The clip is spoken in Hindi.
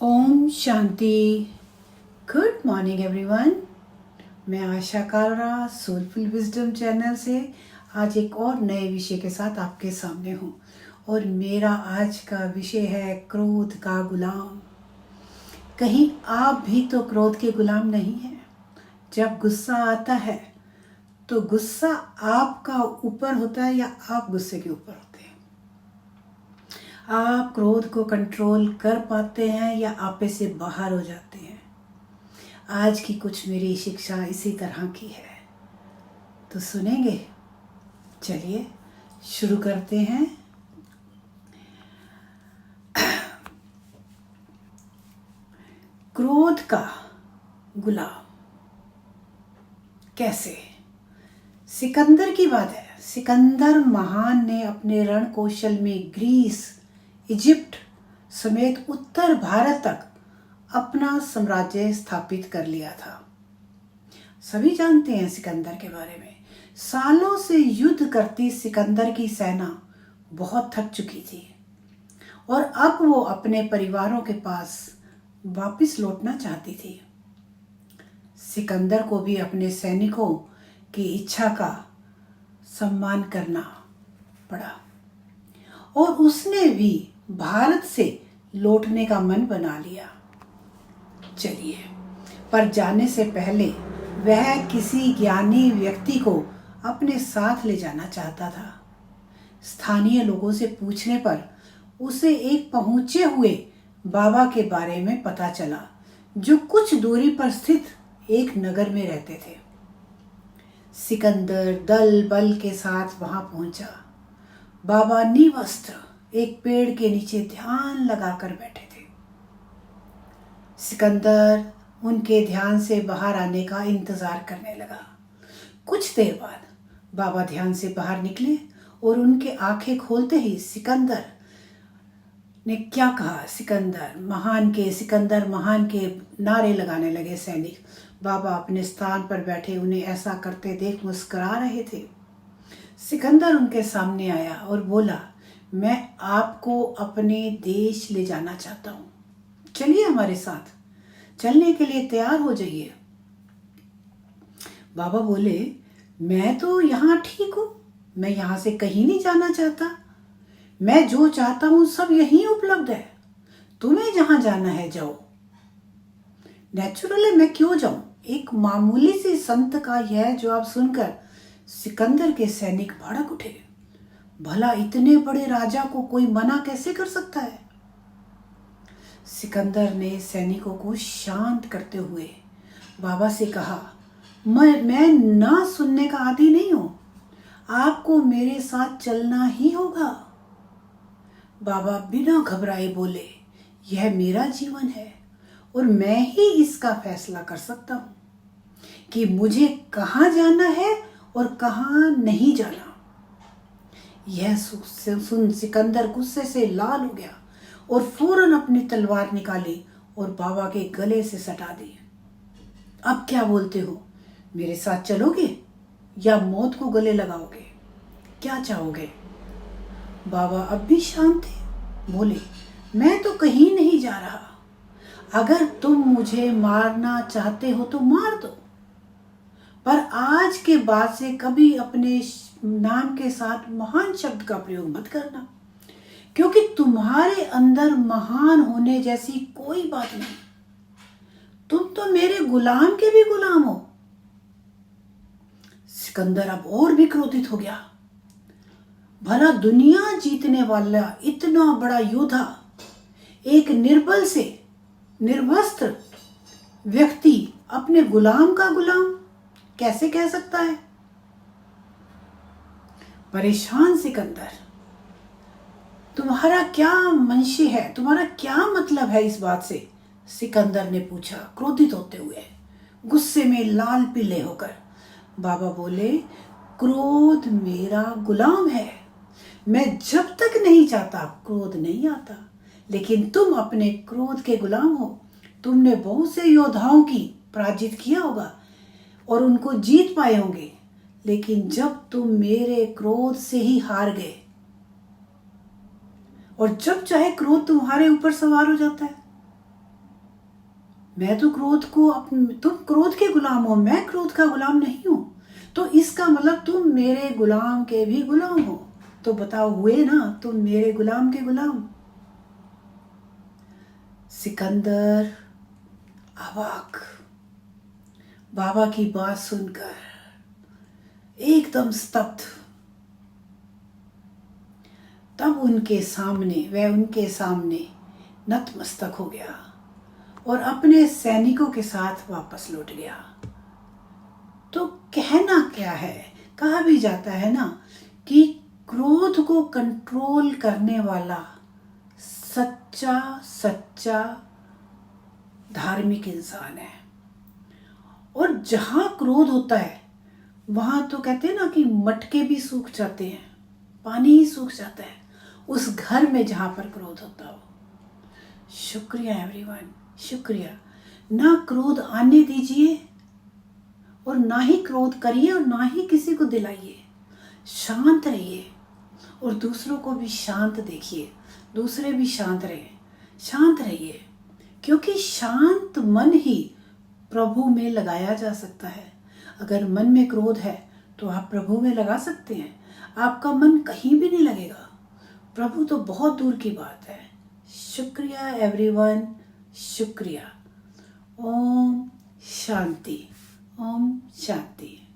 ओम शांति। Good morning everyone. मैं Asha Kalra soulful wisdom channel से आज एक और नए विषय के साथ आपके सामने हूँ और मेरा आज का विषय है क्रोध का गुलाम। कहीं आप भी तो क्रोध के गुलाम नहीं हैं? जब गुस्सा आता है तो गुस्सा आपका ऊपर होता है या आप गुस्से के ऊपर होते हैं? आप क्रोध को कंट्रोल कर पाते हैं या आपे से बाहर हो जाते हैं? आज की कुछ मेरी शिक्षा इसी तरह की है, तो सुनेंगे? चलिए शुरू करते हैं। क्रोध का गुलाम कैसे? सिकंदर की बात है। सिकंदर महान ने अपने रण कौशल में ग्रीस, इजिप्ट समेत उत्तर भारत तक अपना साम्राज्य स्थापित कर लिया था। सभी जानते हैं सिकंदर के बारे में। सालों से युद्ध करती सिकंदर की सेना बहुत थक चुकी थी और अब वो अपने परिवारों के पास वापस लौटना चाहती थी। सिकंदर को भी अपने सैनिकों की इच्छा का सम्मान करना पड़ा और उसने भी भारत से लौटने का मन बना लिया। चलिए, पर जाने से पहले वह किसी ज्ञानी व्यक्ति को अपने साथ ले जाना चाहता था। स्थानीय लोगों से पूछने पर उसे एक पहुंचे हुए बाबा के बारे में पता चला, जो कुछ दूरी पर स्थित एक नगर में रहते थे। सिकंदर दल बल के साथ वहां पहुंचा। बाबा निवस्त्र एक पेड़ के नीचे ध्यान लगाकर बैठे थे। सिकंदर उनके ध्यान से बाहर आने का इंतजार करने लगा। कुछ देर बाद बाबा ध्यान से बाहर निकले और उनके आंखें खोलते ही सिकंदर ने क्या कहा, सिकंदर महान के नारे लगाने लगे सैनिक। बाबा अपने स्थान पर बैठे उन्हें ऐसा करते देख मुस्कुरा रहे थे। सिकंदर उनके सामने आया और बोला, मैं आपको अपने देश ले जाना चाहता हूँ, चलिए हमारे साथ। चलने के लिए तैयार हो जाइए। बाबा बोले, मैं तो यहाँ ठीक हूँ, मैं यहाँ से कहीं नहीं जाना चाहता। मैं जो चाहता हूँ सब यहीं उपलब्ध है। तुम्हें जहाँ जाना है जाओ। नेचुरली मैं क्यों जाऊं? एक मामूली सी संत का यह जवाब सुनकर सिकंदर के सैनिक भड़क उठे। भला इतने बड़े राजा को कोई मना कैसे कर सकता है? सिकंदर ने सैनिकों को शांत करते हुए बाबा से कहा, मैं ना सुनने का आदी नहीं हूं, आपको मेरे साथ चलना ही होगा। बाबा बिना घबराए बोले, यह मेरा जीवन है और मैं ही इसका फैसला कर सकता हूं कि मुझे कहाँ जाना है और कहाँ नहीं जाना। यह सुन सिकंदर गुस्से से लाल हो गया और फौरन अपनी तलवार निकाली और बाबा के गले से सटा दी। अब क्या बोलते हो, मेरे साथ चलोगे या मौत को गले लगाओगे? क्या चाहोगे? बाबा अब भी शांत थे। बोले, मैं तो कहीं नहीं जा रहा। अगर तुम मुझे मारना चाहते हो तो मार दो, पर आज के बाद से कभी अपने नाम के साथ महान शब्द का प्रयोग मत करना, क्योंकि तुम्हारे अंदर महान होने जैसी कोई बात नहीं। तुम तो मेरे गुलाम के भी गुलाम हो। सिकंदर अब और भी क्रोधित हो गया। भला दुनिया जीतने वाला इतना बड़ा योद्धा एक निर्बल से निर्वस्त्र व्यक्ति अपने गुलाम का गुलाम कैसे कह सकता है? परेशान सिकंदर, तुम्हारा क्या मंशे है, तुम्हारा क्या मतलब है इस बात से? सिकंदर ने पूछा क्रोधित होते हुए, गुस्से में लाल पीले होकर। बाबा बोले, क्रोध मेरा गुलाम है। मैं जब तक नहीं चाहता क्रोध नहीं आता, लेकिन तुम अपने क्रोध के गुलाम हो। तुमने बहुत से योद्धाओं की पराजित किया होगा और उनको जीत पाए होंगे, लेकिन जब तुम मेरे क्रोध से ही हार गए और जब चाहे क्रोध तुम्हारे ऊपर सवार हो जाता है, मैं तो तुम क्रोध के गुलाम हो, मैं क्रोध का गुलाम नहीं हूं। तो इसका मतलब तुम मेरे गुलाम के भी गुलाम हो। तो बताओ, हुए ना तुम मेरे गुलाम के गुलाम। सिकंदर अवाक, बाबा की बात सुनकर एकदम स्तब्ध। तब उनके सामने नतमस्तक हो गया और अपने सैनिकों के साथ वापस लौट गया। तो कहना क्या है, कहा भी जाता है ना कि क्रोध को कंट्रोल करने वाला सच्चा धार्मिक इंसान है। और जहां क्रोध होता है वहां तो कहते हैं ना कि मटके भी सूख जाते हैं, पानी ही सूख जाता है उस घर में जहां पर क्रोध होता हो। शुक्रिया एवरीवन, शुक्रिया। ना क्रोध आने दीजिए और ना ही क्रोध करिए और ना ही किसी को दिलाइए। शांत रहिए और दूसरों को भी शांत देखिए, दूसरे भी शांत रहिए, क्योंकि शांत मन ही प्रभु में लगाया जा सकता है। अगर मन में क्रोध है तो आप प्रभु में लगा सकते हैं, आपका मन कहीं भी नहीं लगेगा। प्रभु तो बहुत दूर की बात है। शुक्रिया एवरीवन, शुक्रिया। ओम शांति, ओम शांति।